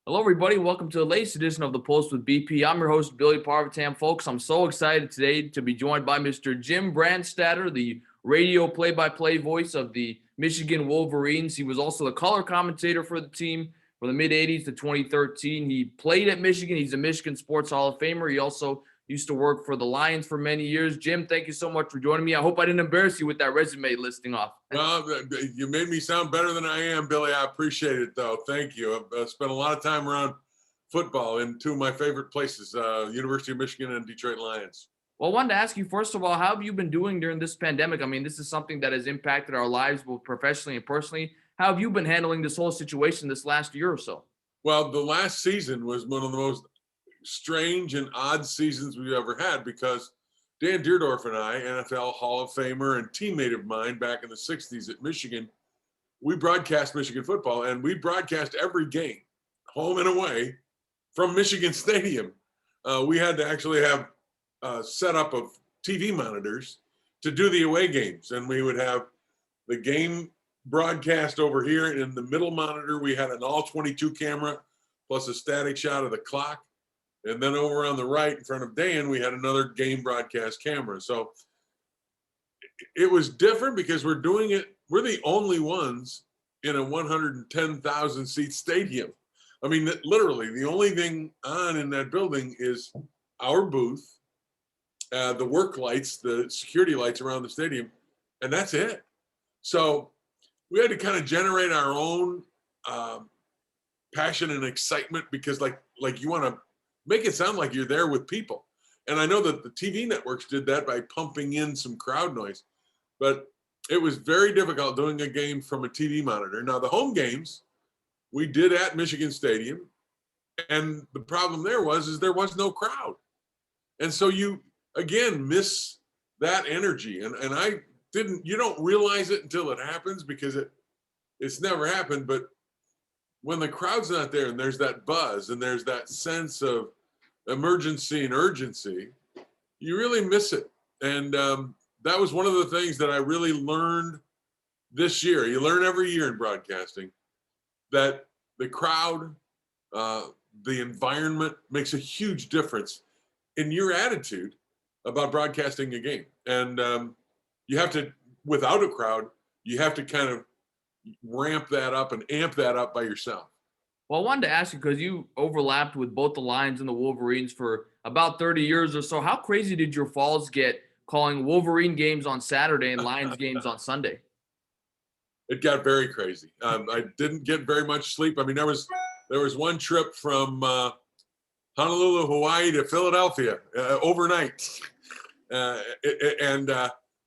Hello, everybody. Welcome to the latest edition of the Post with BP. I'm your host, Billy Parvatam. Folks, I'm so excited today to be joined by Mr. Jim Brandstatter, the radio play-by-play voice of the Michigan Wolverines. He was also the color commentator for the team from the mid-'80s to 2013. He played at Michigan. He's a Michigan Sports Hall of Famer. He also used to work for the Lions for many years. Jim, thank you so much for joining me. I hope I didn't embarrass you with that resume listing off. Well, you made me sound better than I am, Billy. I appreciate it, though. Thank you. I've spent a lot of time around football in two of my favorite places, University of Michigan and Detroit Lions. Well, I wanted to ask you, first of all, how have you been doing during this pandemic? I mean, this is something that has impacted our lives both professionally and personally. How have you been handling this whole situation this last year or so? Well, the last season was one of the most strange and odd seasons we've ever had because Dan Deerdorf and I, NFL Hall of Famer and teammate of mine back in the 60s at Michigan, we broadcast Michigan football, and we broadcast every game, home and away, from Michigan Stadium. We had to actually have a setup of TV monitors to do the away games, and we would have the game broadcast over here. And in the middle monitor, we had an all 22 camera plus a static shot of the clock. And then over on the right in front of Dan, we had another game broadcast camera. So it was different because we're doing it. We're the only ones in a 110,000 seat stadium. I mean, literally, the only thing on in that building is our booth, the work lights, the security lights around the stadium, and that's it. So we had to kind of generate our own passion and excitement because, like you want to make it sound like you're there with people. And I know that the TV networks did that by pumping in some crowd noise, but it was very difficult doing a game from a TV monitor. Now, the home games we did at Michigan Stadium, and the problem there was there was no crowd. And so you, again, miss that energy. And you don't realize it until it happens because it's never happened. But when the crowd's not there and there's that buzz and there's that sense of emergency and urgency, you really miss it. And that was one of the things that I really learned this year. You learn every year in broadcasting that the crowd, the environment makes a huge difference in your attitude about broadcasting a game. And you have to, without a crowd, you have to kind of ramp that up and amp that up by yourself. Well, I wanted to ask you because you overlapped with both the Lions and the Wolverines for about 30 years or so. How crazy did your falls get calling Wolverine games on Saturday and Lions games on Sunday? It got very crazy. I didn't get very much sleep. I mean, there was one trip from Honolulu, Hawaii to Philadelphia overnight. And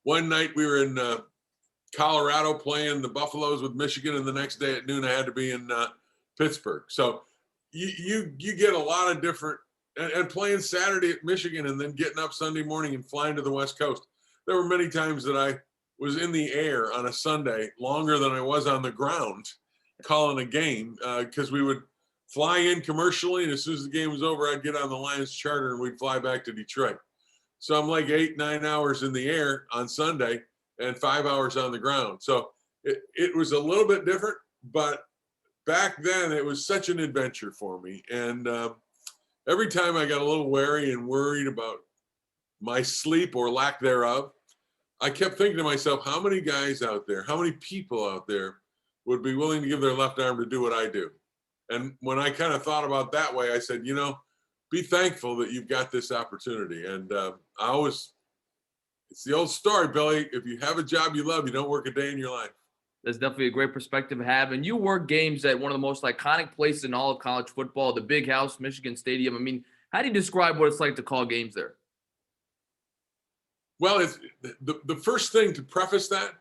one night we were in Colorado playing the Buffaloes with Michigan, and the next day at noon I had to be in Pittsburgh. So you get a lot of different, and playing Saturday at Michigan and then getting up Sunday morning and flying to the West Coast. There were many times that I was in the air on a Sunday longer than I was on the ground calling a game because we would fly in commercially, and as soon as the game was over, I'd get on the Lions charter and we'd fly back to Detroit. So I'm like 8-9 hours in the air on Sunday and 5 hours on the ground. So it was a little bit different, but back then it was such an adventure for me. And every time I got a little wary and worried about my sleep or lack thereof, I kept thinking to myself, how many guys out there, how many people out there would be willing to give their left arm to do what I do? And when I kind of thought about that way, I said, be thankful that you've got this opportunity. And it's the old story, Billy. If you have a job you love, you don't work a day in your life. That's definitely a great perspective to have. And you work games at one of the most iconic places in all of college football, the Big House, Michigan Stadium. I mean, how do you describe what it's like to call games there? Well, it's the first thing to preface that,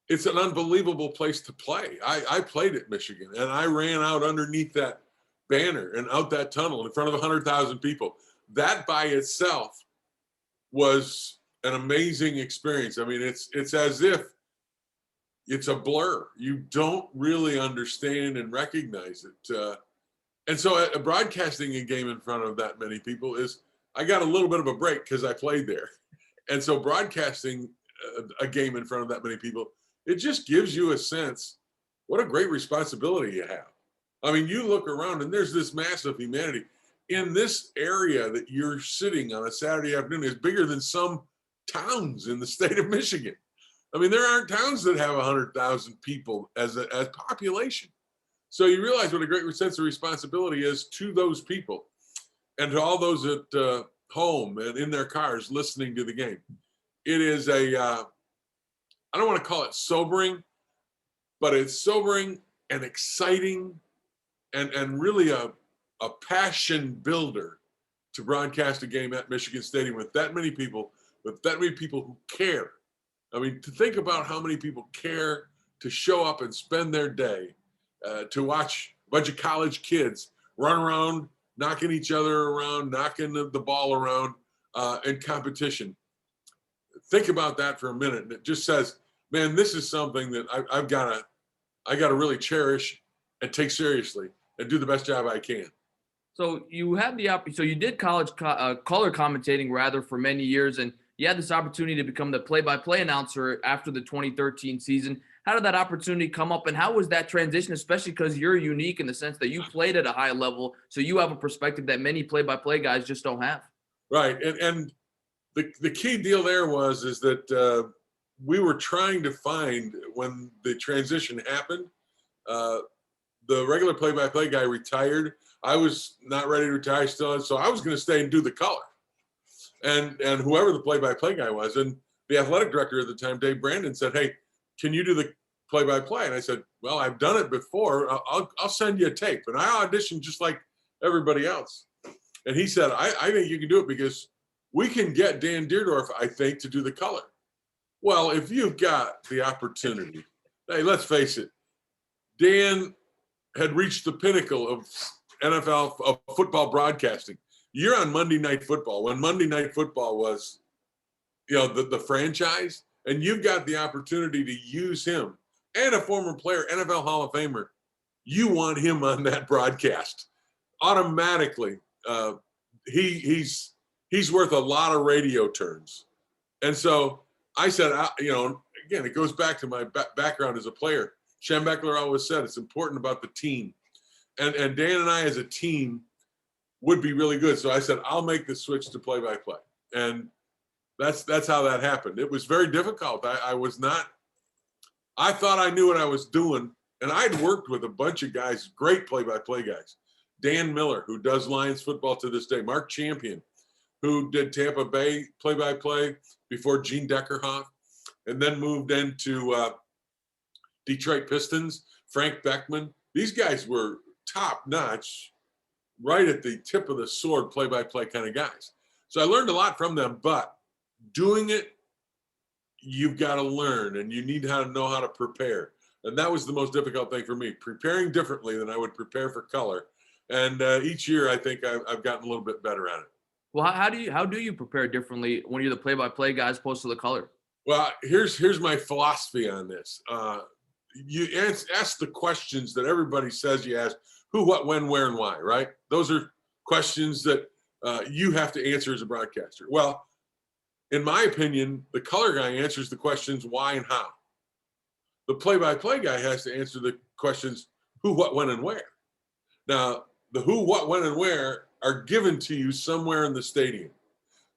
it's an unbelievable place to play. I played at Michigan, and I ran out underneath that banner and out that tunnel in front of 100,000 people. That by itself was an amazing experience. I mean, it's as if it's a blur. You don't really understand and recognize it. And so broadcasting a game in front of that many people I got a little bit of a break because I played there. And so broadcasting a game in front of that many people, it just gives you a sense, what a great responsibility you have. I mean, you look around and there's this mass of humanity in this area that you're sitting on a Saturday afternoon is bigger than some towns in the state of Michigan. I mean, there aren't towns that have 100,000 people as population. So you realize what a great sense of responsibility is to those people and to all those at home and in their cars listening to the game. It is I don't want to call it sobering, but it's sobering and exciting and really a passion builder to broadcast a game at Michigan Stadium with that many people who care. I mean, to think about how many people care to show up and spend their day to watch a bunch of college kids run around, knocking each other around, knocking the ball around in competition. Think about that for a minute. And it just says, man, this is something that I got to really cherish and take seriously and do the best job I can. So you had so you did college color commentating rather for many years, and you had this opportunity to become the play-by-play announcer after the 2013 season. How did that opportunity come up, and how was that transition, especially because you're unique in the sense that you played at a high level, so you have a perspective that many play-by-play guys just don't have? Right, and the key deal there is that we were trying to find, when the transition happened, the regular play-by-play guy retired. I was not ready to retire still, so I was going to stay and do the color. And whoever the play-by-play guy was, and the athletic director at the time, Dave Brandon, said, "Hey, can you do the play-by-play?" And I said, "Well, I've done it before. I'll send you a tape." And I auditioned just like everybody else. And he said, I think you can do it because we can get Dan Deerdorf, I think, to do the color. Well, if you've got the opportunity, hey, let's face it, Dan had reached the pinnacle of NFL of football broadcasting. You're on Monday Night Football when Monday Night Football was, the franchise, and you've got the opportunity to use him and a former player, NFL Hall of Famer. You want him on that broadcast automatically. He's worth a lot of radio turns. And so I said, again, it goes back to my background as a player. Schembechler always said it's important about the team. And Dan and I as a team would be really good. So I said, I'll make the switch to play-by-play. And that's how that happened. It was very difficult. I thought I knew what I was doing. And I'd worked with a bunch of guys, great play-by-play guys. Dan Miller, who does Lions football to this day. Mark Champion, who did Tampa Bay play-by-play before Gene Deckerhoff, and then moved into Detroit Pistons. Frank Beckman. These guys were top-notch, right at the tip of the sword play-by-play kind of guys. So I learned a lot from them, but doing it, you've got to learn, and you need to know how to prepare. And that was the most difficult thing for me, preparing differently than I would prepare for color. And each year, I think I've gotten a little bit better at it. Well, how do you prepare differently when you're the play-by-play guy as opposed to the color? Well, here's my philosophy on this. You ask the questions that everybody says you ask: who, what, when, where, and why. Right? Those are questions that you have to answer as a broadcaster. Well, in my opinion, the color guy answers the questions why and how. The play-by-play guy has to answer the questions who, what, when, and where. Now, the who, what, when, and where are given to you somewhere in the stadium.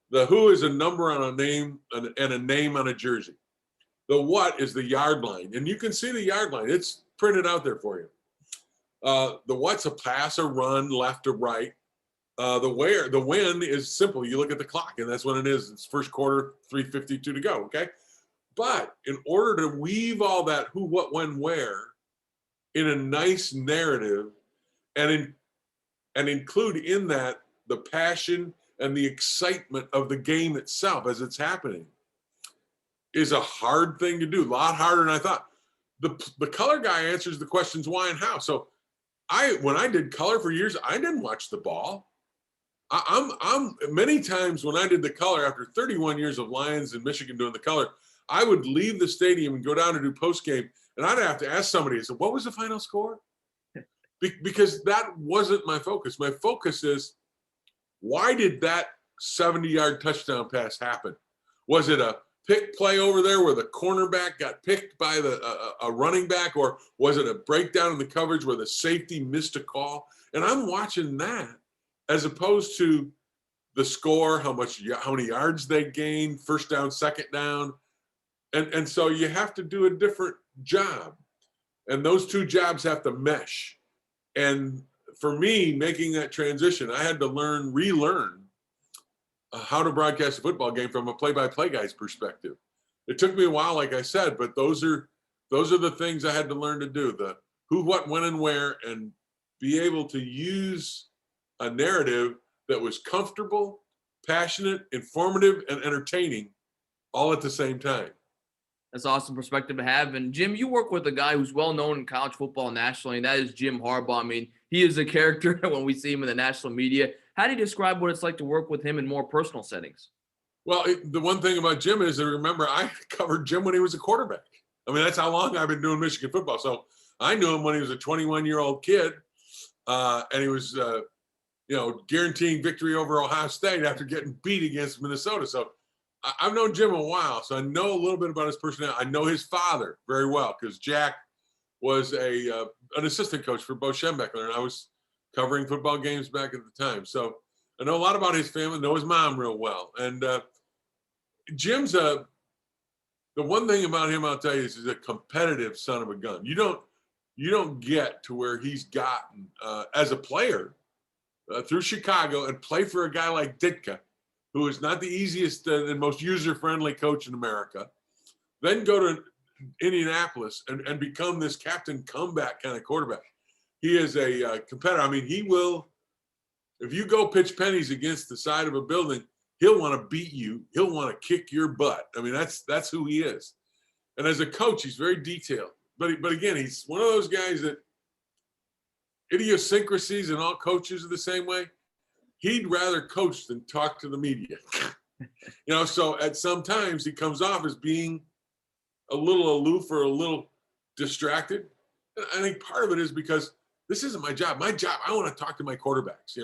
The who is a number on a name and a name on a jersey. The what is the yard line. And you can see the yard line. It's printed out there for you. The what's a pass, a run, left or right. The when is simple. You look at the clock, and that's when it is. It's first quarter, 3:52 to go, okay? But in order to weave all that who, what, when, where in a nice narrative and include in that the passion and the excitement of the game itself as it's happening is a hard thing to do, a lot harder than I thought. The color guy answers the questions why and how. So when I did color for years, I didn't watch the ball. I'm many times when I did the color after 31 years of Lions in Michigan doing the color, I would leave the stadium and go down to do post game, and I'd have to ask somebody, I said, what was the final score? Because that wasn't my focus. My focus is, why did that 70-yard touchdown pass happen? Was it a pick play over there where the cornerback got picked by a running back, or was it a breakdown in the coverage where the safety missed a call? And I'm watching that as opposed to the score, how many yards they gained, first down, second down. And so you have to do a different job. And those two jobs have to mesh. And for me, making that transition, I had to relearn how to broadcast a football game from a play-by-play guy's perspective. It took me a while, like I said, but those are the things I had to learn to do: the who, what, when, and where, and be able to use a narrative that was comfortable, passionate, informative, and entertaining all at the same time. That's awesome perspective to have. And Jim, you work with a guy who's well known in college football nationally, and that is Jim Harbaugh. I mean, he is a character when we see him in the national media. How do you describe what it's like to work with him in more personal settings? Well, the one thing about Jim is that, remember, I covered Jim when he was a quarterback. I mean, that's how long I've been doing Michigan football. So I knew him when he was a 21-year-old kid, and he was, guaranteeing victory over Ohio State after getting beat against Minnesota. So I've known Jim a while, so I know a little bit about his personality. I know his father very well because Jack was an assistant coach for Bo Schembechler, and I was covering football games back at the time. So I know a lot about his family, know his mom real well. And Jim's the one thing about him, I'll tell you, is he's a competitive son of a gun. You don't get to where he's gotten as a player through Chicago and play for a guy like Ditka, who is not the easiest and most user-friendly coach in America, then go to Indianapolis and become this captain comeback kind of quarterback. He is a competitor. I mean, he will, if you go pitch pennies against the side of a building, he'll want to beat you. He'll want to kick your butt. I mean, that's who he is. And as a coach, he's very detailed. But again, he's one of those guys that idiosyncrasies, and all coaches are the same way. He'd rather coach than talk to the media. So at some times he comes off as being a little aloof or a little distracted. And I think part of it is because this isn't my job. My job, I want to talk to my quarterbacks,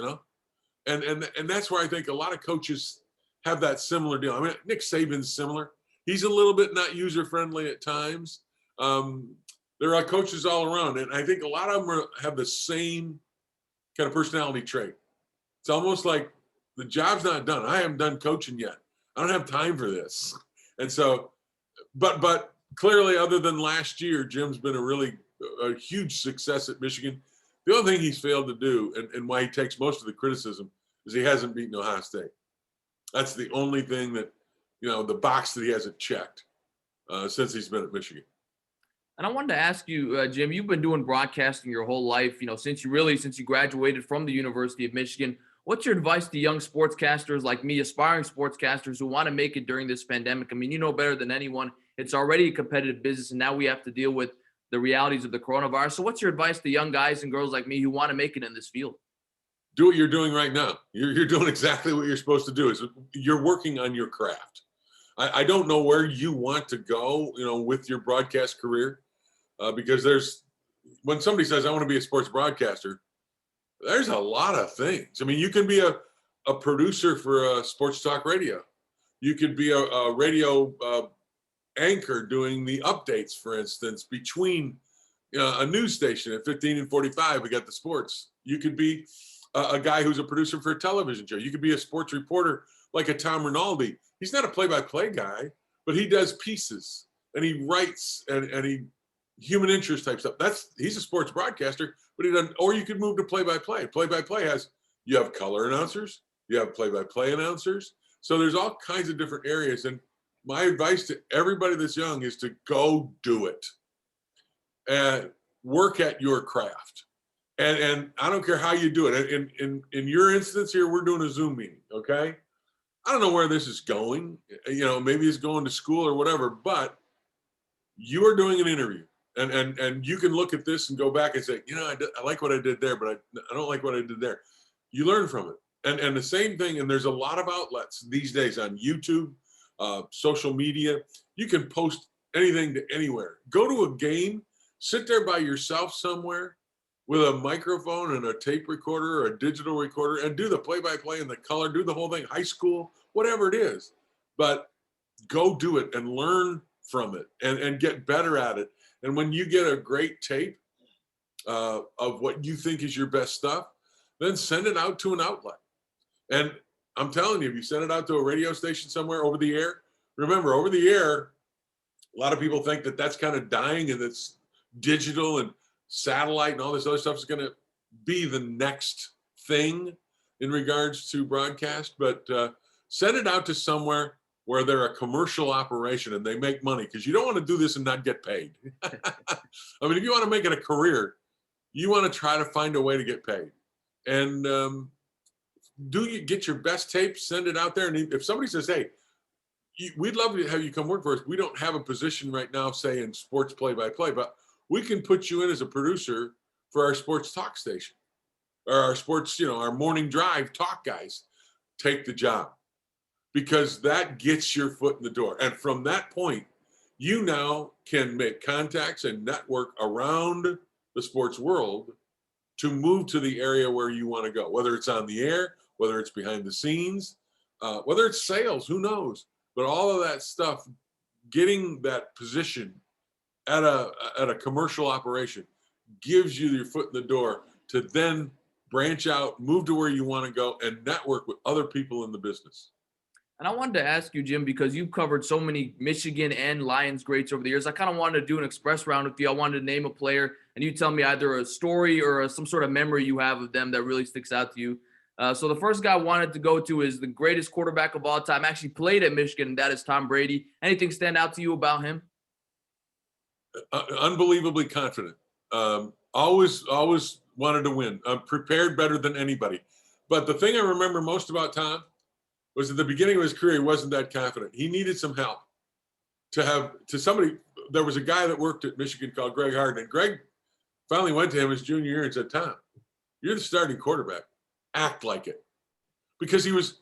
And that's where I think a lot of coaches have that similar deal. I mean, Nick Saban's similar. He's a little bit not user-friendly at times. There are coaches all around, and I think a lot of them have the same kind of personality trait. It's almost like the job's not done. I haven't done coaching yet. I don't have time for this. And so, but clearly, other than last year, Jim's been a huge success at Michigan. The only thing he's failed to do, and why he takes most of the criticism, is he hasn't beaten Ohio State. That's the only thing that, the box that he hasn't checked since he's been at Michigan. And I wanted to ask you, Jim, you've been doing broadcasting your whole life, since you graduated from the University of Michigan. What's your advice to young sportscasters like me, aspiring sportscasters who want to make it during this pandemic? I mean, you know better than anyone, it's already a competitive business, and now we have to deal with the realities of the coronavirus. So what's your advice to young guys and girls like me who want to make it in this field? Do what you're doing right now. You're doing exactly what you're supposed to do. Is you're working on your craft. I don't know where you want to go, with your broadcast career, because when somebody says, I want to be a sports broadcaster, there's a lot of things. I mean, you can be a producer for a sports talk radio. You could be a radio anchor doing the updates, for instance, between a news station at 15 and 45. We got the sports. You could be a guy who's a producer for a television show. You could be a sports reporter like a Tom Rinaldi. He's not a play-by-play guy, but he does pieces and he writes and he human interest type stuff. He's a sports broadcaster, but he doesn't. Or you could move to play-by-play. Play-by-play you have color announcers, you have play-by-play announcers. So there's all kinds of different areas. And my advice to everybody that's young is to go do it and work at your craft. And I don't care how you do it. In your instance here, we're doing a Zoom meeting, okay? I don't know where this is going. Maybe it's going to school or whatever, but you are doing an interview. And you can look at this and go back and say, I like what I did there, but I don't like what I did there. You learn from it. And the same thing, and there's a lot of outlets these days on YouTube, social media. You can post anything to anywhere. Go to a game, sit there by yourself somewhere with a microphone and a tape recorder or a digital recorder and do the play-by-play and the color, do the whole thing, high school, whatever it is. But go do it and learn from it and get better at it. And when you get a great tape of what you think is your best stuff, then send it out to an outlet. And I'm telling you, if you send it out to a radio station somewhere over the air, remember, over the air, a lot of people think that that's kind of dying and it's digital and satellite and all this other stuff is going to be the next thing in regards to broadcast. But send it out to somewhere where they're a commercial operation and they make money, because you don't want to do this and not get paid. I mean, if you want to make it a career, you want to try to find a way to get paid. And do you get your best tape, send it out there. And if somebody says, hey, we'd love to have you come work for us. We don't have a position right now, say in sports play-by-play, but we can put you in as a producer for our sports talk station or our sports, our morning drive talk guys. Take the job, because that gets your foot in the door. And from that point, you now can make contacts and network around the sports world to move to the area where you want to go, whether it's on the air, whether it's behind the scenes, whether it's sales, who knows? But all of that stuff, getting that position at a commercial operation gives you your foot in the door to then branch out, move to where you want to go, and network with other people in the business. And I wanted to ask you, Jim, because you've covered so many Michigan and Lions greats over the years, I kind of wanted to do an express round with you. I wanted to name a player, and you tell me either a story or some sort of memory you have of them that really sticks out to you. So the first guy I wanted to go to is the greatest quarterback of all time, actually played at Michigan, and that is Tom Brady. Anything stand out to you about him? Unbelievably confident. Always wanted to win. Prepared better than anybody. But the thing I remember most about Tom was at the beginning of his career, he wasn't that confident. He needed some help somebody. There was a guy that worked at Michigan called Greg Harden, and Greg finally went to him his junior year and said, Tom, you're the starting quarterback. Act like it. Because he was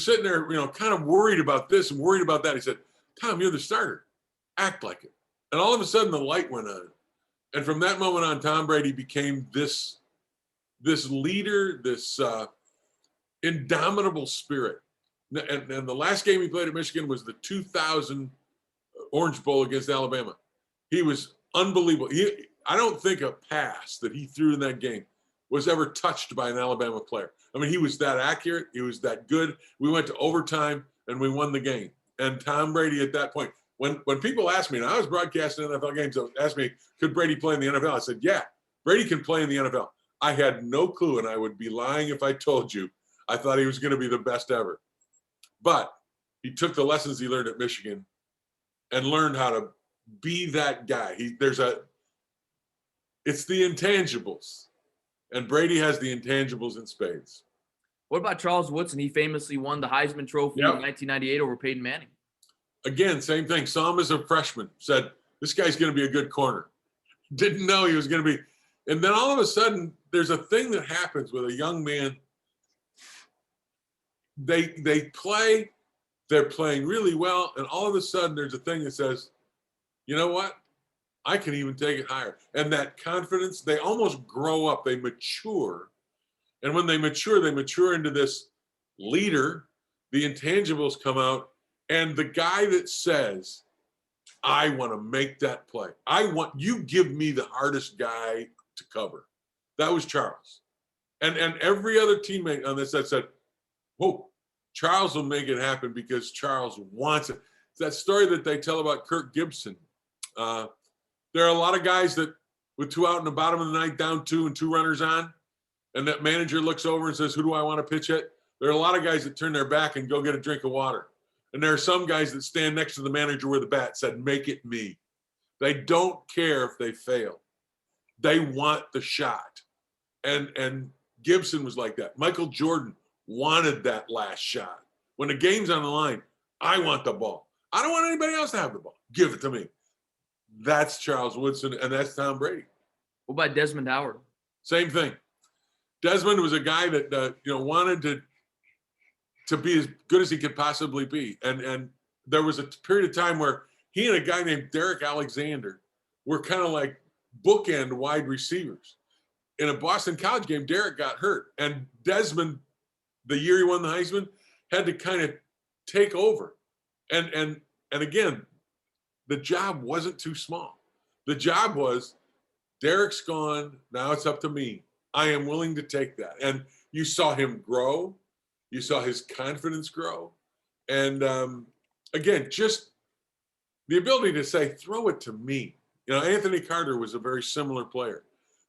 sitting there, kind of worried about this and worried about that. He said, Tom, you're the starter. Act like it. And all of a sudden the light went on. And from that moment on, Tom Brady became this leader, this indomitable spirit. And the last game he played at Michigan was the 2000 Orange Bowl against Alabama. He was unbelievable. I don't think a pass that he threw in that game was ever touched by an Alabama player. I mean, he was that accurate. He was that good. We went to overtime and we won the game. And Tom Brady at that point, when people asked me, and I was broadcasting NFL games, so asked me, could Brady play in the NFL? I said, yeah, Brady can play in the NFL. I had no clue, and I would be lying if I told you I thought he was going to be the best ever. But he took the lessons he learned at Michigan and learned how to be that guy. It's the intangibles. And Brady has the intangibles in spades. What about Charles Woodson? He famously won the Heisman Trophy in 1998 over Peyton Manning. Again, same thing. Saw him as a freshman. Said, this guy's going to be a good corner. Didn't know he was going to be. And then all of a sudden, there's a thing that happens with a young man. They play. They're playing really well. And all of a sudden, there's a thing that says, you know what? I can even take it higher. And that confidence, they almost grow up. They mature. And when they mature into this leader. The intangibles come out. And the guy that says, I want to make that play. You give me the hardest guy to cover. That was Charles. And every other teammate on this that said, whoa, Charles will make it happen because Charles wants it. It's that story that they tell about Kirk Gibson. There are a lot of guys that with two out in the bottom of the ninth, down 2 and 2 runners on, and that manager looks over and says, who do I want to pitch at? There are a lot of guys that turn their back and go get a drink of water. And there are some guys that stand next to the manager with the bat, said, make it me. They don't care if they fail. They want the shot. And Gibson was like that. Michael Jordan wanted that last shot. When the game's on the line, I want the ball. I don't want anybody else to have the ball. Give it to me. That's Charles Woodson, and that's Tom Brady. What about Desmond Howard? Same thing. Desmond was a guy that wanted to be as good as he could possibly be. And there was a period of time where he and a guy named Derek Alexander were kind of like bookend wide receivers. In a Boston College game, Derek got hurt. And Desmond, the year he won the Heisman, had to kind of take over. And And again, the job wasn't too small. The job was, Derek's gone. Now it's up to me. I am willing to take that. And you saw him grow. You saw his confidence grow. And again, just the ability to say, throw it to me. You know, Anthony Carter was a very similar player.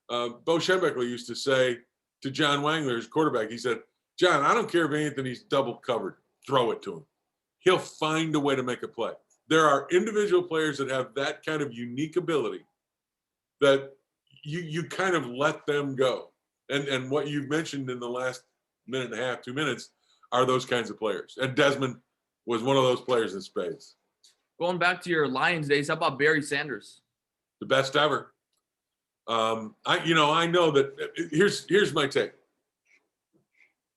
Bo Schembechler used to say to John Wangler, his quarterback, he said, John, I don't care if Anthony's double covered. Throw it to him. He'll find a way to make a play. There are individual players that have that kind of unique ability that you kind of let them go. And what you've mentioned in the last minute and a half, 2 minutes, are those kinds of players. And Desmond was one of those players in spades. Going back to your Lions days, how about Barry Sanders? The best ever. I know that here's my take.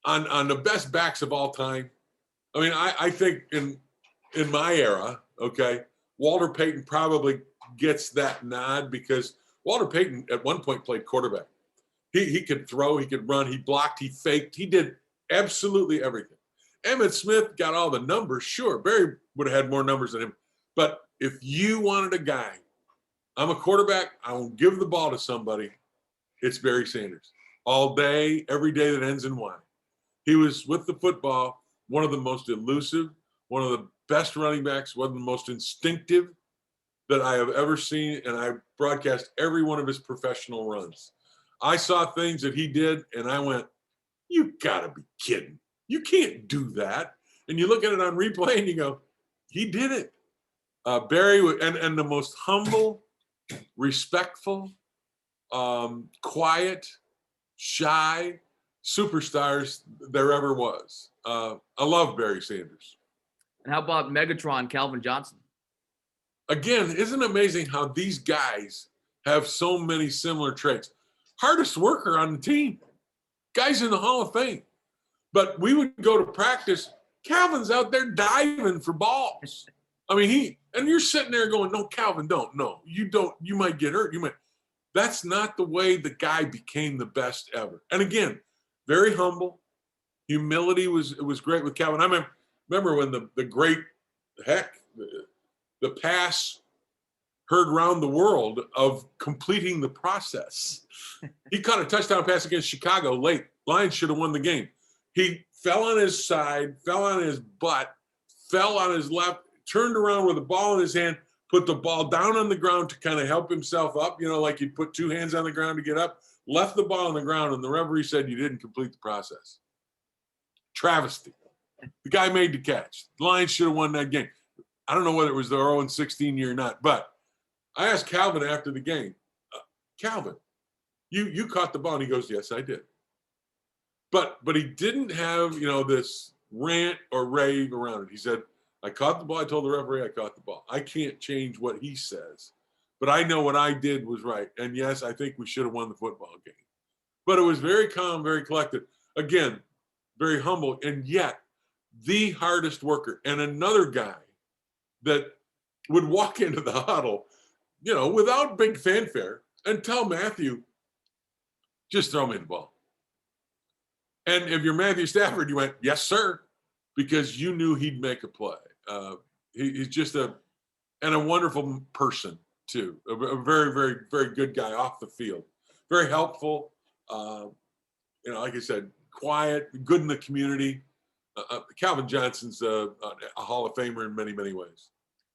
On the best backs of all time, I mean, I think in my era, okay, Walter Payton probably gets that nod because Walter Payton at one point played quarterback. He could throw, he could run, he blocked, he faked, he did absolutely everything. Emmitt Smith got all the numbers, sure. Barry would have had more numbers than him. But if you wanted a guy, I'm a quarterback, I will give the ball to somebody, it's Barry Sanders. All day, every day that ends in Y. He was, with the football, one of the most elusive, one of the best running backs, one of the most instinctive that I have ever seen, and I broadcast every one of his professional runs. I saw things that he did, and I went, you gotta be kidding. You can't do that. And you look at it on replay, and you go, he did it. Barry, and the most humble, respectful, quiet, shy superstars there ever was. I love Barry Sanders. And how about Megatron Calvin Johnson? Again, isn't it amazing how these guys have so many similar traits? Hardest worker on the team. Guys in the Hall of Fame. But we would go to practice. Calvin's out there diving for balls. I mean, and you're sitting there going, no, Calvin, don't. No, you don't. You might get hurt. That's not the way the guy became the best ever. And again, very humble. Humility was great with Calvin. I remember when the great, the pass heard round the world of completing the process. He caught a touchdown pass against Chicago late. Lions should have won the game. He fell on his side, fell on his butt, fell on his left, turned around with the ball in his hand, put the ball down on the ground to kind of help himself up, like you'd put two hands on the ground to get up, left the ball on the ground, and the referee said you didn't complete the process. Travesty. The guy made the catch. The Lions should have won that game. I don't know whether it was the 0-16 year or not, but I asked Calvin after the game, Calvin, you caught the ball? And he goes, yes, I did. But he didn't have, this rant or rave around it. He said, I caught the ball. I told the referee I caught the ball. I can't change what he says, but I know what I did was right. And yes, I think we should have won the football game. But it was very calm, very collected. Again, very humble, and yet the hardest worker. And another guy that would walk into the huddle, without big fanfare and tell Matthew, just throw me the ball. And if you're Matthew Stafford, you went, yes, sir, because you knew he'd make a play. He's just a wonderful person too. A very, very, very good guy off the field. Very helpful. Like I said, quiet, good in the community. Calvin Johnson's a Hall of Famer in many, many ways.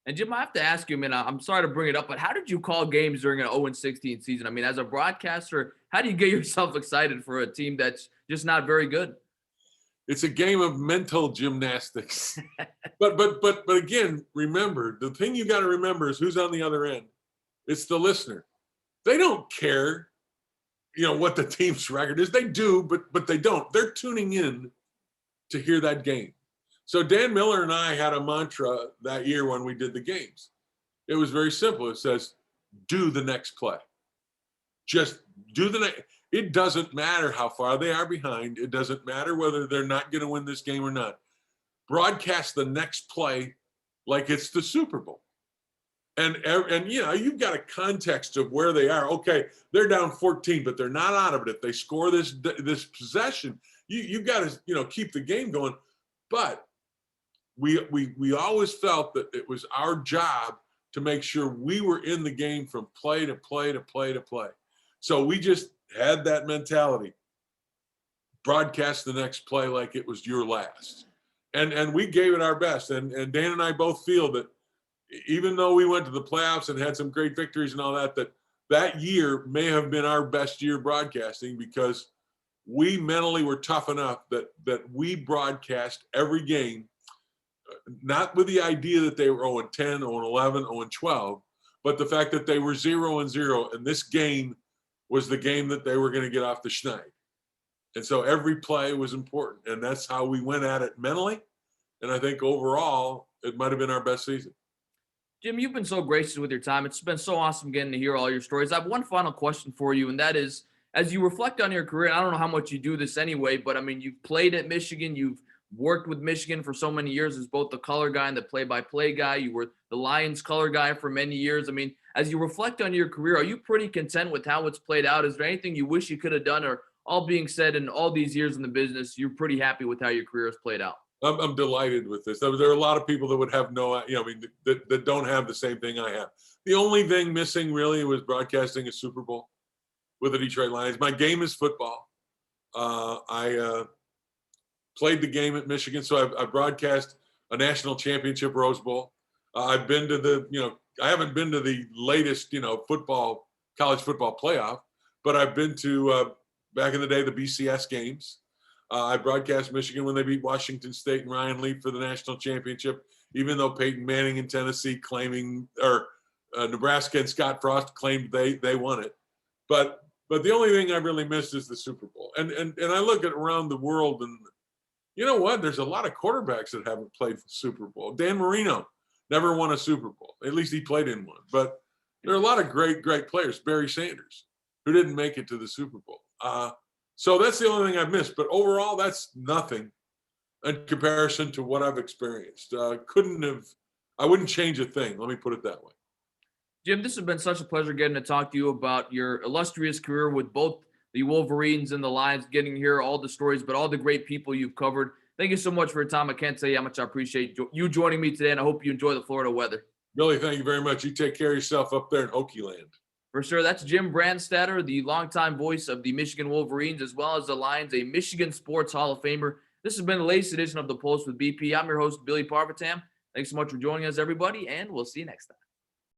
And Jim, I have to ask you, I'm sorry to bring it up, but how did you call games during an 0-16 season? I mean, as a broadcaster, how do you get yourself excited for a team that's just not very good? It's a game of mental gymnastics. but again, remember, the thing you got to remember is who's on the other end. It's the listener. They don't care, what the team's record is. They do, but they don't. They're tuning in to hear that game. So Dan Miller and I had a mantra that year when we did the games. It was very simple. It says, do the next play. Just do the next. It doesn't matter how far they are behind. It doesn't matter whether they're not going to win this game or not. Broadcast the next play like it's the Super Bowl. And you've got a context of where they are. Okay, they're down 14, but they're not out of it. If they score this possession, you've got to, keep the game going. But we always felt that it was our job to make sure we were in the game from play to play to play to play. So we just had that mentality. Broadcast the next play like it was your last. And we gave it our best. And Dan and I both feel that even though we went to the playoffs and had some great victories and all that, that year may have been our best year broadcasting because we mentally were tough enough that we broadcast every game, not with the idea that they were 0-10, 0-11, 0-12, but the fact that they were 0-0, and this game was the game that they were going to get off the schneid. And so every play was important, and that's how we went at it mentally. And I think overall, it might have been our best season. Jim, you've been so gracious with your time. It's been so awesome getting to hear all your stories. I have one final question for you, and that is, as you reflect on your career, and I don't know how much you do this anyway, but I mean, you've played at Michigan, you've worked with Michigan for so many years as both the color guy and the play-by-play guy. You were the Lions color guy for many years. I mean, as you reflect on your career, are you pretty content with how it's played out? Is there anything you wish you could have done? Or all being said, in all these years in the business, you're pretty happy with how your career has played out? I'm delighted with this. There are a lot of people that would have that don't have the same thing I have. The only thing missing really was broadcasting a Super Bowl with the Detroit Lions. My game is football. I played the game at Michigan, so I broadcast a national championship Rose Bowl. I've been to I haven't been to the latest, college football playoff, but I've been to, back in the day, the BCS games. I broadcast Michigan when they beat Washington State and Ryan Leaf for the national championship, even though Peyton Manning in Tennessee Nebraska and Scott Frost claimed they won it. But the only thing I really missed is the Super Bowl. And I look at around the world, and you know what? There's a lot of quarterbacks that haven't played the Super Bowl. Dan Marino never won a Super Bowl. At least he played in one. But there are a lot of great players. Barry Sanders, who didn't make it to the Super Bowl. So that's the only thing I've missed. But overall, that's nothing in comparison to what I've experienced. I wouldn't change a thing. Let me put it that way. Jim, this has been such a pleasure getting to talk to you about your illustrious career with both the Wolverines and the Lions, getting to hear all the stories, but all the great people you've covered. Thank you so much for your time. I can't tell you how much I appreciate you joining me today, and I hope you enjoy the Florida weather. Billy, thank you very much. You take care of yourself up there in Hokie Land. For sure. That's Jim Brandstatter, the longtime voice of the Michigan Wolverines, as well as the Lions, a Michigan Sports Hall of Famer. This has been the latest edition of The Pulse with BP. I'm your host, Billy Parvatam. Thanks so much for joining us, everybody, and we'll see you next time.